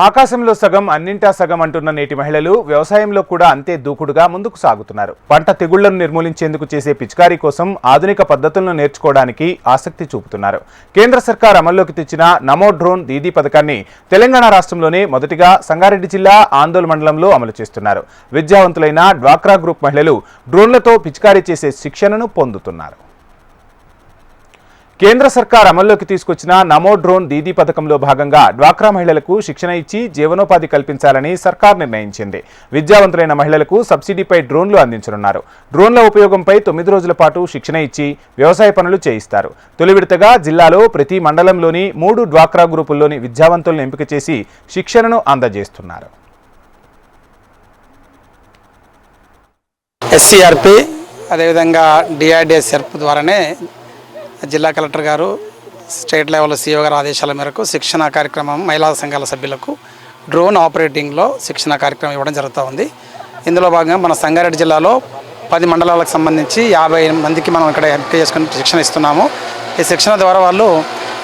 ఆకాశంలో సగం అన్నింటా సగం అంటున్న నేటి మహిళలు వ్యవసాయంలో కూడా అంతే దూకుడుగా ముందుకు సాగుతున్నారు. పంట తెగుళ్లను నిర్మూలించేందుకు చేసే పిచికారీ కోసం ఆధునిక పద్ధతులను నేర్చుకోవడానికి ఆసక్తి చూపుతున్నారు. కేంద్ర సర్కార్ అమల్లోకి తెచ్చిన నమో డ్రోన్ దీదీ పథకాన్ని తెలంగాణ రాష్ట్రంలోనే మొదటిగా సంగారెడ్డి జిల్లా ఆందోళన మండలంలో అమలు చేస్తున్నారు. విద్యావంతులైన డ్వాక్రా గ్రూప్ మహిళలు డ్రోన్లతో పిచికారీ చేసే శిక్షణను పొందుతున్నారు. కేంద్ర సర్కార్ అమల్లోకి తీసుకొచ్చిన నమో డ్రోన్ దీదీ పథకంలో భాగంగా డ్వాక్రా మహిళలకు శిక్షణ ఇచ్చి జీవనోపాధి కల్పించాలని సర్కార్ నిర్ణయించింది. విద్యావంతులైన మహిళలకు సబ్సిడీపై డ్రోన్లు అందించనున్నారు. డ్రోన్ల ఉపయోగంపై 9 రోజుల పాటు శిక్షణ ఇచ్చి వ్యవసాయ పనులు చేయిస్తారు. తొలి విడతగా జిల్లాలో ప్రతి మండలంలోని 3 డ్వాక్రా గ్రూపుల్లోని విద్యావంతులను ఎంపిక చేసి శిక్షణను అందజేస్తున్నారు. ఎస్సీఆర్పీ అదేవిధంగా డిఆర్డిఎస్ఎర్ప్ ద్వారానే జిల్లా కలెక్టర్ గారు స్టేట్ లెవెల్ సీఓ గారి ఆదేశాల మేరకు శిక్షణ కార్యక్రమం మహిళా సంఘాల సభ్యులకు డ్రోన్ ఆపరేటింగ్లో శిక్షణ కార్యక్రమం ఇవ్వడం జరుగుతూ ఉంది. ఇందులో భాగంగా మన సంగారెడ్డి జిల్లాలో 10 మండలాలకు సంబంధించి 50 మందికి మనం ఇక్కడ ఎంపిక చేసుకుని శిక్షణ ఇస్తున్నాము. ఈ శిక్షణ ద్వారా వాళ్ళు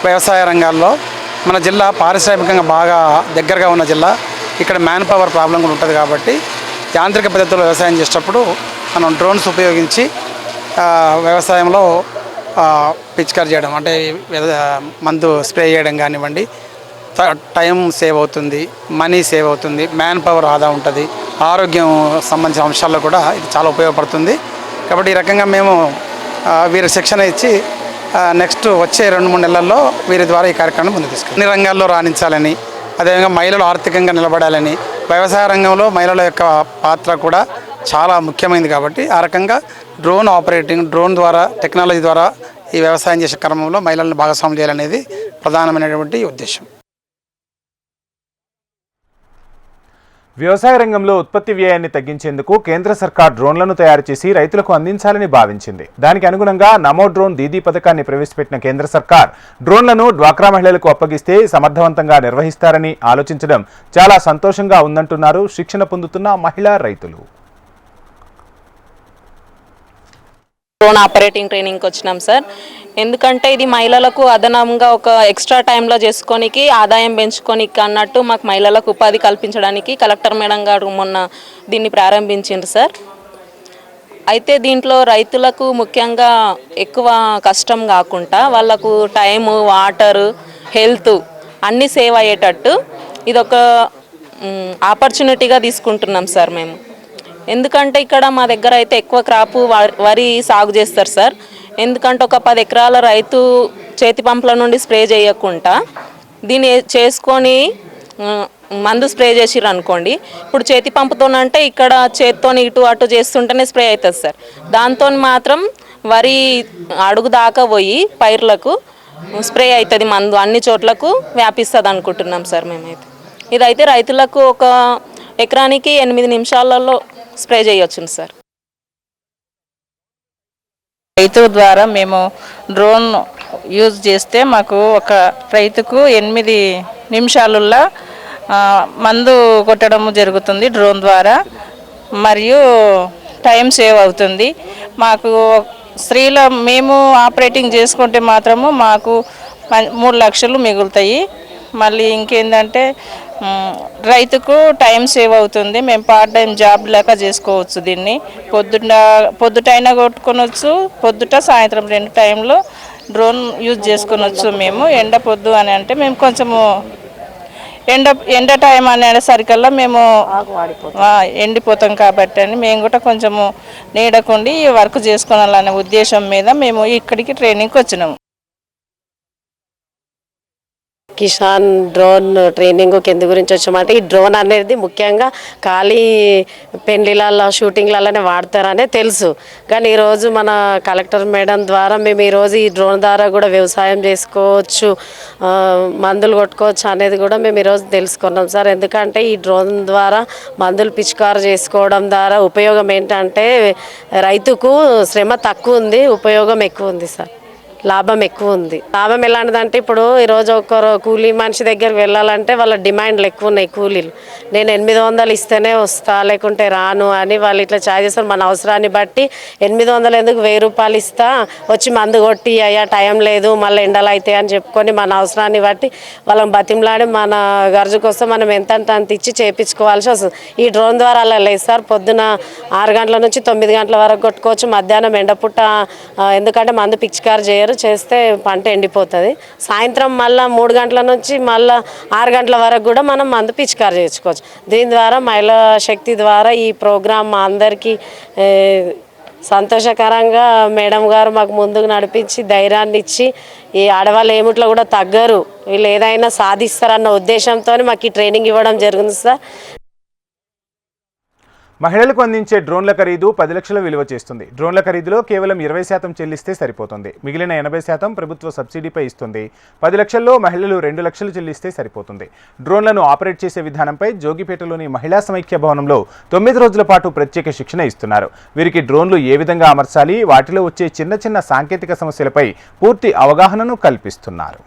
వ్యవసాయ రంగాల్లో మన జిల్లా పారిశ్రామికంగా బాగా దగ్గరగా ఉన్న జిల్లా, ఇక్కడ మ్యాన్ పవర్ ప్రాబ్లం కూడా ఉంటుంది కాబట్టి యాంత్రిక పద్ధతిలో వ్యవసాయం చేసేటప్పుడు మనం డ్రోన్స్ ఉపయోగించి వ్యవసాయంలో పిచికారీ చేయడం అంటే మందు స్ప్రే చేయడం కానివ్వండి, టైం సేవ్ అవుతుంది, మనీ సేవ్ అవుతుంది, మ్యాన్ పవర్ ఆదా ఉంటుంది, ఆరోగ్యం సంబంధించిన అంశాల్లో కూడా ఇది చాలా ఉపయోగపడుతుంది. కాబట్టి ఈ రకంగా మేము వీరి శిక్షణ ఇచ్చి నెక్స్ట్ వచ్చే 2-3 నెలల్లో వీరి ద్వారా ఈ కార్యక్రమం ముందుకు తీసుకెళ్ళి అన్ని రంగాల్లో రాణించాలని, అదేవిధంగా మహిళలు ఆర్థికంగా నిలబడాలని, వ్యవసాయ రంగంలో మహిళల యొక్క పాత్ర కూడా చాలా ముఖ్యమైనది. కాబట్టి ఆ రకంగా డ్రోన్ ఆపరేటింగ్, డ్రోన్ ద్వారా టెక్నాలజీ ద్వారా ఈ వ్యవసాయం చేసే క్రమంలో మహిళలను భాగస్వామ్యం చేయాలనేది ప్రధానమైనటువంటి ఉద్దేశం. వ్యవసాయ రంగంలో ఉత్పత్తి వ్యయాన్ని తగ్గించేందుకు కేంద్ర సర్కార్ డ్రోన్లను తయారు చేసి రైతులకు అందించాలని భావించింది. దానికి అనుగుణంగా నమో డ్రోన్ దీదీ పథకాన్ని ప్రవేశపెట్టిన కేంద్ర సర్కార్ డ్రోన్లను డ్వాక్రా మహిళలకు అప్పగిస్తే సమర్థవంతంగా నిర్వహిస్తారని ఆలోచించడం చాలా సంతోషంగా ఉందంటున్నారు శిక్షణ పొందుతున్న మహిళా రైతులు. డ్రోన్ ఆపరేటింగ్ ట్రైనింగ్కి వచ్చినాం సార్. ఎందుకంటే ఇది మహిళలకు అదనంగా ఒక ఎక్స్ట్రా టైంలో చేసుకోనికి, ఆదాయం పెంచుకోనికి అన్నట్టు మాకు మహిళలకు ఉపాధి కల్పించడానికి కలెక్టర్ మేడం గారు మొన్న దీన్ని ప్రారంభించారు సార్. అయితే దీంట్లో రైతులకు ముఖ్యంగా ఎక్కువ కష్టం కాకుండా వాళ్ళకు టైము, వాటరు, హెల్త్ అన్నీ సేవ్ అయ్యేటట్టు ఇదొక ఆపర్చునిటీగా తీసుకుంటున్నాం సార్ మేము. ఎందుకంటే ఇక్కడ మా దగ్గర అయితే ఎక్కువ క్రాపు వరి సాగు చేస్తారు సార్. ఎందుకంటే ఒక 10 ఎకరాల రైతు చేతి పంపుల నుండి స్ప్రే చేయకుండా దీన్ని చేసుకొని మందు స్ప్రే చేసిర్రు అనుకోండి, ఇప్పుడు చేతి పంపుతోనంటే ఇక్కడ చేతితో ఇటు అటు చేస్తుంటేనే స్ప్రే అవుతుంది సార్. దాంతో మాత్రం వరి అడుగు దాకా పోయి పైర్లకు స్ప్రే అవుతుంది, మందు అన్ని చోట్లకు వ్యాపిస్తుంది అనుకుంటున్నాం సార్ మేమైతే. ఇదైతే రైతులకు ఒక ఎకరానికి 8 నిమిషాలలో స్ప్రే చేయొచ్చు సార్. రైతు ద్వారా మేము డ్రోన్ యూజ్ చేస్తే మాకు ఒక రైతుకు 8 నిమిషాలలో మందు కొట్టడం జరుగుతుంది డ్రోన్ ద్వారా, మరియు టైం సేవ్ అవుతుంది. మాకు స్త్రీల మేము ఆపరేటింగ్ చేసుకుంటే మాత్రము మాకు 3 లక్షలు మిగులుతాయి. మళ్ళీ ఇంకేంటంటే రైతుకు టైం సేవ్ అవుతుంది. మేము పార్ట్ టైం జాబ్ లాగా చేసుకోవచ్చు. దీన్ని పొద్దుటైనా కొట్టుకొనవచ్చు, పొద్దుట సాయంత్రం 2 టైంలో డ్రోన్ యూజ్ చేసుకొనవచ్చు. మేము ఎండ పొద్దు అని అంటే మేము కొంచెము ఎండ టైం అనేసరికల్లా మేము ఎండిపోతాం కాబట్టి అని మేము కూడా కొంచెము నీడకుండి వర్క్ చేసుకోవాలనే ఉద్దేశం మీద మేము ఇక్కడికి ట్రైనింగ్కి వచ్చినాము. కిసాన్ డ్రోన్ ట్రైనింగ్ కింద గురించి వచ్చామంటే ఈ డ్రోన్ అనేది ముఖ్యంగా ఖాళీ పెళ్లిళ్ళల్లో, షూటింగ్లలోనే వాడతారనే తెలుసు. కానీ ఈరోజు మన కలెక్టర్ మేడం ద్వారా మేము ఈరోజు ఈ డ్రోన్ ద్వారా కూడా వ్యవసాయం చేసుకోవచ్చు, మందులు కొట్టుకోవచ్చు అనేది కూడా మేము ఈరోజు తెలుసుకున్నాం సార్. ఎందుకంటే ఈ డ్రోన్ ద్వారా మందులు పిచికారు చేసుకోవడం ద్వారా ఉపయోగం ఏంటంటే రైతుకు శ్రమ తక్కువ ఉంది, ఉపయోగం ఎక్కువ ఉంది సార్. లాభం ఎక్కువ ఉంది. లాభం ఎలాంటిదంటే ఇప్పుడు ఈరోజు ఒకరు కూలీ మనిషి దగ్గరికి వెళ్ళాలంటే వాళ్ళ డిమాండ్లు ఎక్కువ ఉన్నాయి. కూలీలు నేను 800 ఇస్తేనే వస్తా లేకుంటే రాను అని వాళ్ళు ఇట్లా ఛార్జ్ చేస్తారు. మన అవసరాన్ని బట్టి 800 ఎందుకు 1000 రూపాయలు ఇస్తా వచ్చి మందు కొట్టి అయ్యా టైం లేదు మళ్ళీ ఎండలు అవుతాయి అని చెప్పుకొని మన అవసరాన్ని బట్టి వాళ్ళని బతిమలాడి మన గర్జు కోసం మనం ఎంత అంత ఇచ్చి చేయించుకోవాల్సి వస్తుంది. ఈ డ్రోన్ ద్వారా అలా లేదు సార్. పొద్దున 6 గంటల నుంచి 9 గంటల వరకు కొట్టుకోవచ్చు. మధ్యాహ్నం ఎండపుట్ట ఎందుకంటే మందు పిచికారు చేయరు, చేస్తే పంట ఎండిపోతుంది. సాయంత్రం మళ్ళీ 3 గంటల నుంచి మళ్ళీ 6 గంటల వరకు కూడా మనం మందు పిచికారు చేసుకోవచ్చు. దీని ద్వారా మహిళా శక్తి ద్వారా ఈ ప్రోగ్రాం మా అందరికీ సంతోషకరంగా మేడం గారు మాకు ముందుకు నడిపించి ధైర్యాన్ని ఇచ్చి ఈ ఆడవాళ్ళు ఏమిట్లో కూడా తగ్గరు, వీళ్ళు ఏదైనా సాధిస్తారన్న ఉద్దేశంతో మాకు ఈ ట్రైనింగ్ ఇవ్వడం జరిగింది సార్. మహిళలకు అందించే డ్రోన్ల ఖరీదు 10 లక్షల విలువ చేస్తుంది. డ్రోన్ల ఖరీదులో కేవలం 20% చెల్లిస్తే సరిపోతుంది. మిగిలిన 80% ప్రభుత్వ సబ్సిడీపై ఇస్తుంది. 10 లక్షల్లో మహిళలు 2 లక్షలు చెల్లిస్తే సరిపోతుంది. డ్రోన్లను ఆపరేట్ చేసే విధానంపై జోగిపేటలోని మహిళా సమైక్య భవనంలో 9 రోజుల పాటు ప్రత్యేక శిక్షణ ఇస్తున్నారు. వీరికి డ్రోన్లు ఏ విధంగా అమర్చాలి, వాటిలో వచ్చే చిన్న చిన్న సాంకేతిక సమస్యలపై పూర్తి అవగాహనను కల్పిస్తున్నారు.